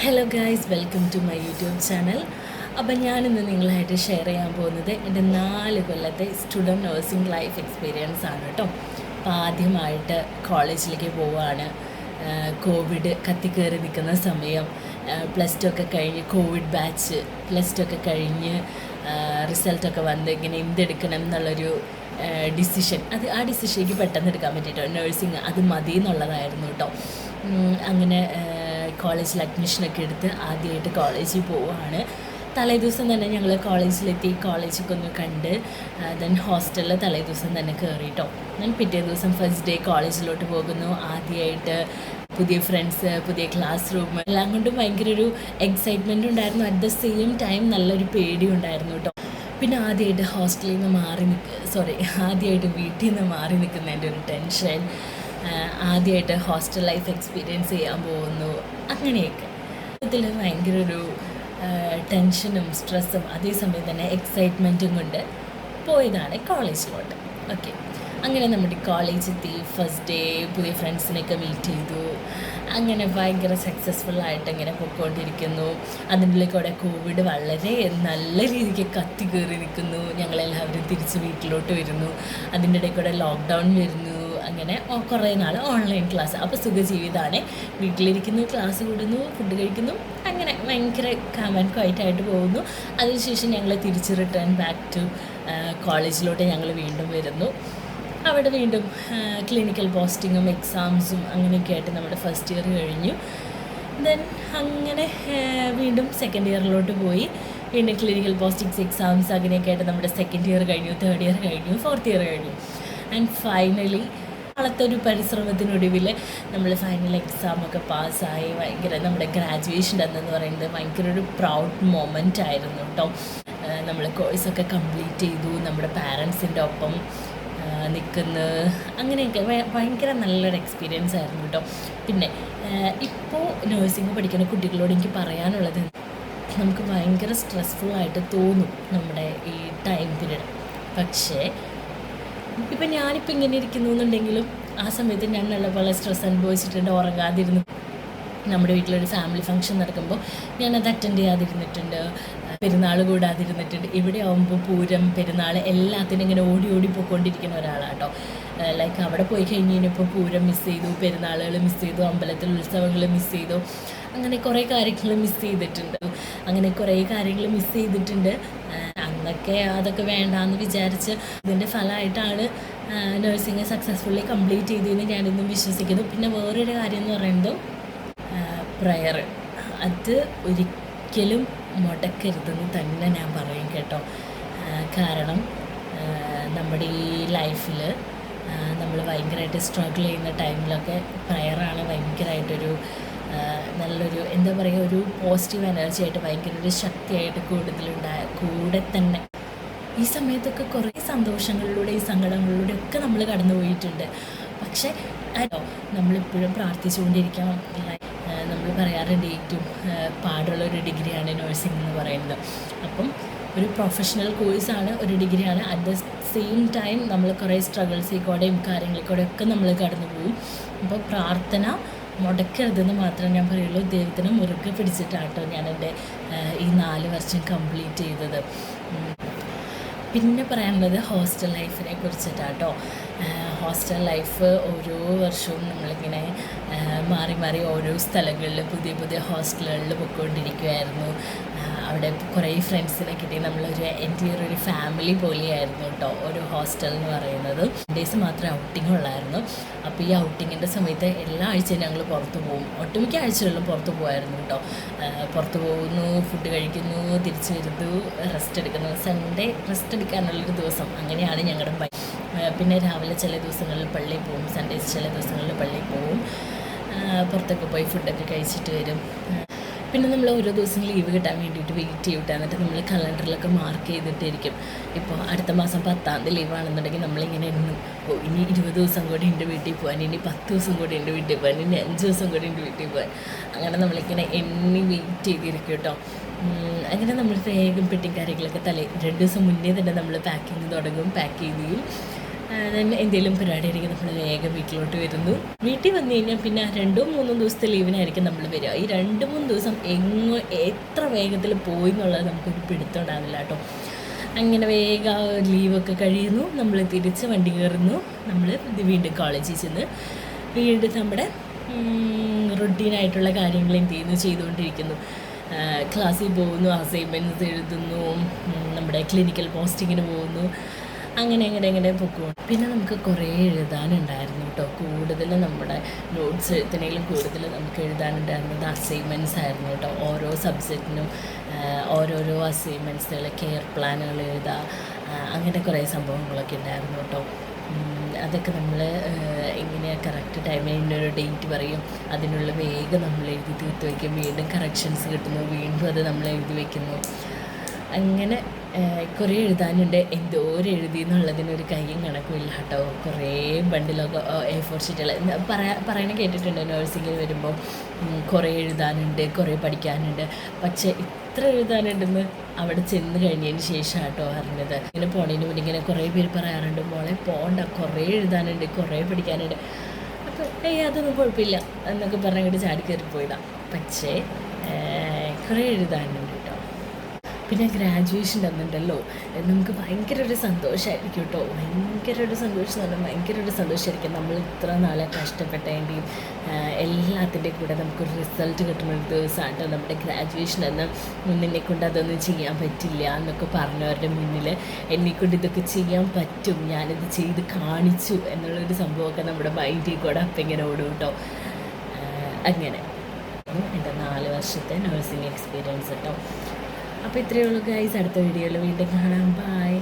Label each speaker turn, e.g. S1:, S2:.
S1: Hello guys, welcome to my YouTube channel. അപ്പം ഞാനിന്ന് നിങ്ങളായിട്ട് ഷെയർ ചെയ്യാൻ പോകുന്നത് എൻ്റെ 4 കൊല്ലത്തെ സ്റ്റുഡൻറ്റ് നഴ്സിംഗ് ലൈഫ് എക്സ്പീരിയൻസ് ആണ് കേട്ടോ. അപ്പോൾ ആദ്യമായിട്ട് കോളേജിലേക്ക് പോവുകയാണ്. കോവിഡ് കത്തിക്കയറി നിൽക്കുന്ന സമയം. +2 ഒക്കെ കഴിഞ്ഞ് കോവിഡ് ബാച്ച്, +2 ഒക്കെ കഴിഞ്ഞ് റിസൾട്ടൊക്കെ വന്ന് ഇങ്ങനെ എന്തെടുക്കണം എന്നുള്ളൊരു ഡിസിഷൻ, ആ ഡിസിഷനിലേക്ക് പെട്ടെന്ന് എടുക്കാൻ പറ്റിയിട്ടോ. നഴ്സിംഗ് അത് മതി എന്നുള്ളതായിരുന്നു കേട്ടോ. അങ്ങനെ കോളേജിൽ അഡ്മിഷനൊക്കെ എടുത്ത് ആദ്യമായിട്ട് കോളേജിൽ പോവുകയാണ്. തലേദിവസം തന്നെ ഞങ്ങൾ കോളേജിലെത്തി, കോളേജൊക്കെ ഒന്ന് കണ്ട് ദെൻ ഹോസ്റ്റലിൽ തലേദിവസം തന്നെ കയറി കേട്ടോ. ഞാൻ പിറ്റേ ദിവസം ഫസ്റ്റ് ഡേ കോളേജിലോട്ട് പോകുന്നു. ആദ്യമായിട്ട് പുതിയ ഫ്രണ്ട്സ്, പുതിയ ക്ലാസ് റൂം, എല്ലാം കൊണ്ടും ഭയങ്കര ഒരു എക്സൈറ്റ്മെൻറ്റ് ഉണ്ടായിരുന്നു. അറ്റ് ദ സെയിം ടൈം നല്ലൊരു പേടിയും ഉണ്ടായിരുന്നു കേട്ടോ. പിന്നെ ആദ്യമായിട്ട് ഹോസ്റ്റലിൽ നിന്ന് ആദ്യമായിട്ട് വീട്ടിൽ നിന്ന് മാറി നിൽക്കുന്നതിൻ്റെ ഒരു ടെൻഷൻ, ആദ്യമായിട്ട് ഹോസ്റ്റൽ ലൈഫ് എക്സ്പീരിയൻസ് ചെയ്യാൻ പോകുന്നു, അങ്ങനെയൊക്കെ ഇതിൽ ഭയങ്കര ഒരു ടെൻഷനും സ്ട്രെസ്സും അതേസമയം തന്നെ എക്സൈറ്റ്മെൻറ്റും കൊണ്ട് പോയതാണ് കോളേജിലോട്ട്. ഓക്കെ, അങ്ങനെ നമ്മുടെ കോളേജെത്തി. ഫസ്റ്റ് ഡേ പുതിയ ഫ്രണ്ട്സിനെയൊക്കെ മീറ്റ് ചെയ്തു. അങ്ങനെ ഭയങ്കര സക്സസ്ഫുള്ളായിട്ട് ഇങ്ങനെ പൊയ്ക്കൊണ്ടിരിക്കുന്നു. അതിൻ്റെ കൂടെ കോവിഡ് വളരെ നല്ല രീതിക്ക് കത്തി കയറി നിൽക്കുന്നു. ഞങ്ങളെല്ലാവരും തിരിച്ച് വീട്ടിലോട്ട് വരുന്നു. അതിൻ്റെ ഇടയിൽ കൂടെ ലോക്ക്ഡൗൺ വരുന്നു. അങ്ങനെ കുറേ നാൾ ഓൺലൈൻ ക്ലാസ്. അപ്പോൾ സുഖജീവിതമാണ്. വീട്ടിലിരിക്കുന്നു, ക്ലാസ് കൂടുന്നു, ഫുഡ് കഴിക്കുന്നു, അങ്ങനെ ഭയങ്കര കാം ആൻഡ് ക്വൈറ്റായിട്ട് പോകുന്നു. അതിനുശേഷം ഞങ്ങൾ തിരിച്ച് റിട്ടേൺ ബാക്ക് ടു കോളേജിലോട്ട് ഞങ്ങൾ വീണ്ടും വരുന്നു. അവിടെ വീണ്ടും ക്ലിനിക്കൽ പോസ്റ്റിങ്ങും എക്സാംസും അങ്ങനെയൊക്കെ ആയിട്ട് നമ്മുടെ ഫസ്റ്റ് ഇയർ കഴിഞ്ഞു. ദെൻ അങ്ങനെ വീണ്ടും സെക്കൻഡ് ഇയറിലോട്ട് പോയി. വീണ്ടും ക്ലിനിക്കൽ പോസ്റ്റിങ്സ്, എക്സാംസ് അങ്ങനെയൊക്കെ ആയിട്ട് നമ്മുടെ സെക്കൻഡ് ഇയർ കഴിഞ്ഞു, തേർഡ് ഇയർ കഴിഞ്ഞു, ഫോർത്ത് ഇയർ കഴിഞ്ഞു. ആൻഡ് ഫൈനലി നാളത്തെ ഒരു പരിശ്രമത്തിനൊടുവിൽ നമ്മൾ ഫൈനൽ എക്സാമൊക്കെ പാസ്സായി. ഭയങ്കര നമ്മുടെ ഗ്രാജുവേഷൻ എന്ന് പറയുന്നത് ഭയങ്കര ഒരു പ്രൗഡ് മൊമെൻ്റ് ആയിരുന്നു കേട്ടോ. നമ്മൾ കോഴ്സൊക്കെ കംപ്ലീറ്റ് ചെയ്തു, നമ്മുടെ പാരൻസിൻ്റെ ഒപ്പം നിൽക്കുന്നു, അങ്ങനെയൊക്കെ ഭയങ്കര നല്ലൊരു എക്സ്പീരിയൻസ് ആയിരുന്നു കേട്ടോ. പിന്നെ ഇപ്പോൾ നഴ്സിംഗ് പഠിക്കുന്ന കുട്ടികളോട് എനിക്ക് പറയാനുള്ളത്, നമുക്ക് ഭയങ്കര സ്ട്രെസ്ഫുള്ളായിട്ട് തോന്നും നമ്മുടെ ഈ ടൈം പീരീഡ്. പക്ഷേ ഇപ്പം ഞാനിപ്പോൾ ഇങ്ങനെ ഇരിക്കുന്നു എന്നുണ്ടെങ്കിലും ആ സമയത്ത് ഞാൻ നല്ലപോലെ സ്ട്രെസ് അനുഭവിച്ചിട്ടുണ്ട്, ഉറങ്ങാതിരുന്നു. നമ്മുടെ വീട്ടിലൊരു ഫാമിലി ഫംഗ്ഷൻ നടക്കുമ്പോൾ ഞാനത് അറ്റൻഡ് ചെയ്യാതിരുന്നിട്ടുണ്ട്, പെരുന്നാൾ കൂടാതിരുന്നിട്ടുണ്ട്. ഇവിടെ ആകുമ്പോൾ പൂരം, പെരുന്നാൾ എല്ലാത്തിനും ഇങ്ങനെ ഓടി ഓടി പോയിക്കൊണ്ടിരിക്കുന്ന ഒരാളാട്ടോ. ലൈക്ക് അവിടെ പോയി കഴിഞ്ഞപ്പോൾ പൂരം മിസ് ചെയ്തു, പെരുന്നാളുകൾ മിസ് ചെയ്തു, അമ്പലത്തിൽ ഉത്സവങ്ങൾ മിസ് ചെയ്തു, അങ്ങനെ കുറേ കാര്യങ്ങൾ മിസ് ചെയ്തിട്ടുണ്ട്. അന്നൊക്കെ അതൊക്കെ വേണ്ടാന്ന് വിചാരിച്ച് ഇതിൻ്റെ ഫലമായിട്ടാണ് നഴ്സിംഗ് സക്സസ്ഫുള്ളി കംപ്ലീറ്റ് ചെയ്തതെന്ന് ഞാനിന്നും വിശ്വസിക്കുന്നു. പിന്നെ വേറൊരു കാര്യം എന്ന് പറയുന്നത് പ്രയർ, അത് ഒരിക്കലും മുടക്കരുതെന്ന് തന്നെ ഞാൻ പറയും കേട്ടോ. കാരണം നമ്മുടെ ഈ ലൈഫിൽ നമ്മൾ ഭയങ്കരമായിട്ട് സ്ട്രഗിൾ ചെയ്യുന്ന ടൈമിലൊക്കെ പ്രയറാണ് ഭയങ്കരമായിട്ടൊരു നല്ലൊരു എന്താ പറയുക, ഒരു പോസിറ്റീവ് എനർജി ആയിട്ട് ഭയങ്കര ഒരു ശക്തിയായിട്ട് കൂടെ തന്നെ ഈ സമയത്തൊക്കെ കുറേ സന്തോഷങ്ങളിലൂടെയും സങ്കടങ്ങളിലൂടെ ഒക്കെ നമ്മൾ കടന്നു പോയിട്ടുണ്ട്. പക്ഷേ നമ്മളിപ്പോഴും പ്രാർത്ഥിച്ചുകൊണ്ടിരിക്കണം. നമ്മൾ പറയാറുണ്ട് ഏറ്റവും പാടുള്ളൊരു ഡിഗ്രിയാണ് നഴ്സിംഗ് എന്ന് പറയുന്നത്. അപ്പം ഒരു പ്രൊഫഷണൽ കോഴ്സാണ്, ഒരു ഡിഗ്രിയാണ്. അറ്റ് ദ സെയിം ടൈം നമ്മൾ കുറേ സ്ട്രഗിൾസിൽ കാര്യങ്ങളിൽ ഒക്കെ നമ്മൾ കടന്നു പോകും. അപ്പോൾ പ്രാർത്ഥന മുടക്കരുതെന്ന് മാത്രമേ ഞാൻ പറയുള്ളൂ. ദൈവത്തിന് മുറുകെ പിടിച്ചിട്ടാട്ടോ ഞാനെൻ്റെ ഈ 4 വർഷം കംപ്ലീറ്റ് ചെയ്തത്. പിന്നെ പറയാനുള്ളത് ഹോസ്റ്റൽ ലൈഫിനെ കുറിച്ചിട്ടാട്ടോ. ഹോസ്റ്റൽ ലൈഫ് ഓരോ വർഷവും നമ്മളിങ്ങനെ മാറി മാറി ഓരോ സ്ഥലങ്ങളിൽ പുതിയ പുതിയ ഹോസ്റ്റലുകളിൽ പോയിക്കൊണ്ടിരിക്കുമായിരുന്നു. അവിടെ കുറേ ഫ്രണ്ട്സിനെ കിട്ടി. നമ്മളൊരു ഒരു ഫാമിലി പോലെയായിരുന്നു കേട്ടോ ഒരു ഹോസ്റ്റൽ എന്ന് പറയുന്നത്. ഡേയ്സ് മാത്രമേ ഔട്ടിംഗ് ഉള്ളായിരുന്നു. അപ്പോൾ ഈ ഔട്ടിങ്ങിൻ്റെ സമയത്ത് എല്ലാ ആഴ്ചയും ഞങ്ങൾ പുറത്ത് പോകും. ഒട്ടുമിക്ക ആഴ്ചകളിലും പുറത്ത് പോകുമായിരുന്നു കേട്ടോ. പുറത്ത് പോകുന്നു, ഫുഡ് കഴിക്കുന്നു, തിരിച്ച് വരുന്നു, റെസ്റ്റ് എടുക്കുന്നു. സൺഡേ റെസ്റ്റ് എടുക്കാനുള്ളൊരു ദിവസം, അങ്ങനെയാണ് ഞങ്ങളുടെ പിന്നെ രാവിലെ ചില ദിവസങ്ങളിൽ പള്ളിയിൽ പോകും, സൺഡേസ് ചില ദിവസങ്ങളിൽ പള്ളിയിൽ പോകും, പുറത്തൊക്കെ പോയി ഫുഡൊക്കെ കഴിച്ചിട്ട് വരും. പിന്നെ നമ്മൾ ഓരോ ദിവസം ലീവ് കിട്ടാൻ വേണ്ടിയിട്ട് വെയിറ്റ് ചെയ്തിട്ട് എന്നിട്ട് നമ്മൾ കലണ്ടറിലൊക്കെ മാർക്ക് ചെയ്തിട്ടിരിക്കും. ഇപ്പോൾ അടുത്ത മാസം 10-ാം തീയതി ലീവാണെന്നുണ്ടെങ്കിൽ നമ്മളിങ്ങനെ എണ്ണും, ഇനി 20 ദിവസം കൂടി എൻ്റെ വീട്ടിൽ പോകാൻ, ഇനി 10 ദിവസം കൂടി എൻ്റെ വീട്ടിൽ പോകാൻ, ഇനി 5 ദിവസം കൂടി എൻ്റെ വീട്ടിൽ പോകാൻ. അങ്ങനെ നമ്മളിങ്ങനെ എണ്ണി വെയിറ്റ് ചെയ്തിരിക്കും കേട്ടോ. അങ്ങനെ നമ്മൾ വേഗം പെട്ടിയും കാര്യങ്ങളൊക്കെ 2 ദിവസം മുന്നേ തന്നെ നമ്മൾ പാക്കിങ് തുടങ്ങും. പാക്ക് ചെയ്യും. ദെൻ എന്തെങ്കിലും പരിപാടി ആയിരിക്കും നമ്മൾ വേഗം വീട്ടിലോട്ട് വരുന്നു. വീട്ടിൽ വന്നു കഴിഞ്ഞാൽ പിന്നെ 2-3 ദിവസത്തെ ലീവിനായിരിക്കും നമ്മൾ വരിക. ഈ 2-3 ദിവസം എത്ര വേഗത്തിൽ പോയി എന്നുള്ളത് നമുക്കൊരു പിടുത്തം ഉണ്ടാവില്ല കേട്ടോ. അങ്ങനെ വേഗം ലീവൊക്കെ കഴിയുന്നു, നമ്മൾ തിരിച്ച് വണ്ടി കയറുന്നു, നമ്മൾ വീണ്ടും കോളേജിൽ ചെന്ന് വീണ്ടും നമ്മുടെ റൊട്ടീനായിട്ടുള്ള കാര്യങ്ങൾ എന്ത് ചെയ്യുന്നു ചെയ്തുകൊണ്ടിരിക്കുന്നു. ക്ലാസ്സിൽ പോകുന്നു, അസൈൻമെൻറ്റ്സ് എഴുതുന്നു, നമ്മുടെ ക്ലിനിക്കൽ പോസ്റ്റിങ്ങിന് പോകുന്നു, അങ്ങനെ പൊക്കോളും. പിന്നെ നമുക്ക് കുറേ എഴുതാനുണ്ടായിരുന്നു കേട്ടോ. കൂടുതൽ നമ്മുടെ നോട്ട്സ് എഴുത്തിനേലും കൂടുതൽ നമുക്ക് എഴുതാനുണ്ടായിരുന്നത് അസൈൻമെൻറ്റ്സ് ആയിരുന്നു കേട്ടോ. ഓരോ സബ്ജക്റ്റിനും ഓരോരോ അസൈൻമെൻറ്റ്സുകൾ, കെയർ പ്ലാനുകൾ എഴുതുക, അങ്ങനെ കുറേ സംഭവങ്ങളൊക്കെ ഉണ്ടായിരുന്നു കേട്ടോ. അതൊക്കെ നമ്മൾ ഇങ്ങനെ കറക്റ്റ് ടൈമിന് ഒരു ഡേറ്റ് പറയും, അതിനുള്ള വേഗം നമ്മൾ എഴുതി തീർത്ത് വയ്ക്കും. വീണ്ടും കറക്ഷൻസ് കിട്ടുന്നു, വീണ്ടും അത് നമ്മൾ എഴുതി വയ്ക്കുന്നു. അങ്ങനെ കുറേ എഴുതാനുണ്ട്. എന്തോരം എഴുതി എന്നുള്ളതിനൊരു കയ്യും കണക്കുമില്ല കേട്ടോ. കുറേ ബണ്ടിലൊക്കെ A4 ഷീറ്റുകൾ പറയണ കേട്ടിട്ടുണ്ട്. നഴ്സിംഗിൽ വരുമ്പോൾ കുറേ എഴുതാനുണ്ട്, കുറേ പഠിക്കാനുണ്ട്. പക്ഷേ ഇത്ര എഴുതാനുണ്ടെന്ന് അവിടെ ചെന്ന് കഴിഞ്ഞതിന് ശേഷം കേട്ടോ അറിഞ്ഞത്. ഇങ്ങനെ പോണതിന് മുന്നേ ഇങ്ങനെ കുറേ പേര് പറയാറുണ്ട്, മോളെ പോണ്ട, കുറേ എഴുതാനുണ്ട്, കുറേ പഠിക്കാനുണ്ട്. അപ്പോൾ അതൊന്നും കുഴപ്പമില്ല എന്നൊക്കെ പറഞ്ഞിട്ട് ചാടി കയറിപ്പോയതാണ്. പക്ഷേ കുറേ എഴുതാനുണ്ട് കേട്ടോ. പിന്നെ ഗ്രാജുവേഷൻ തന്നിട്ടുണ്ടല്ലോ, നമുക്ക് ഭയങ്കര ഒരു സന്തോഷമായിരിക്കും കേട്ടോ. ഭയങ്കര ഒരു സന്തോഷം എന്ന് പറഞ്ഞാൽ ഭയങ്കര ഒരു സന്തോഷമായിരിക്കും. നമ്മൾ ഇത്ര നാളെ കഷ്ടപ്പെട്ടതിൻ്റെയും എല്ലാത്തിൻ്റെയും കൂടെ നമുക്കൊരു റിസൾട്ട് കിട്ടുന്ന ഒരു ദിവസമാണ് നമ്മുടെ ഗ്രാജുവേഷൻ. എന്ന് എന്നെക്കൊണ്ട് അതൊന്നും ചെയ്യാൻ പറ്റില്ല എന്നൊക്കെ പറഞ്ഞവരുടെ മുന്നിൽ എന്നെക്കൊണ്ട് ഇതൊക്കെ ചെയ്യാൻ പറ്റും, ഞാനിത് ചെയ്ത് കാണിച്ചു എന്നുള്ളൊരു സംഭവമൊക്കെ നമ്മുടെ മൈൻഡിൽ കൂടെ അപ്പം ഇങ്ങനെ ഓടും കേട്ടോ. അങ്ങനെ എൻ്റെ 4 വർഷത്തെ നഴ്സിംഗ് എക്സ്പീരിയൻസ് കേട്ടോ. അപ്പോൾ ഇത്രയേ ഉള്ളൂ ഗൈസ്. അടുത്ത വീഡിയോയിൽ വീണ്ടും കാണാം. ബൈ.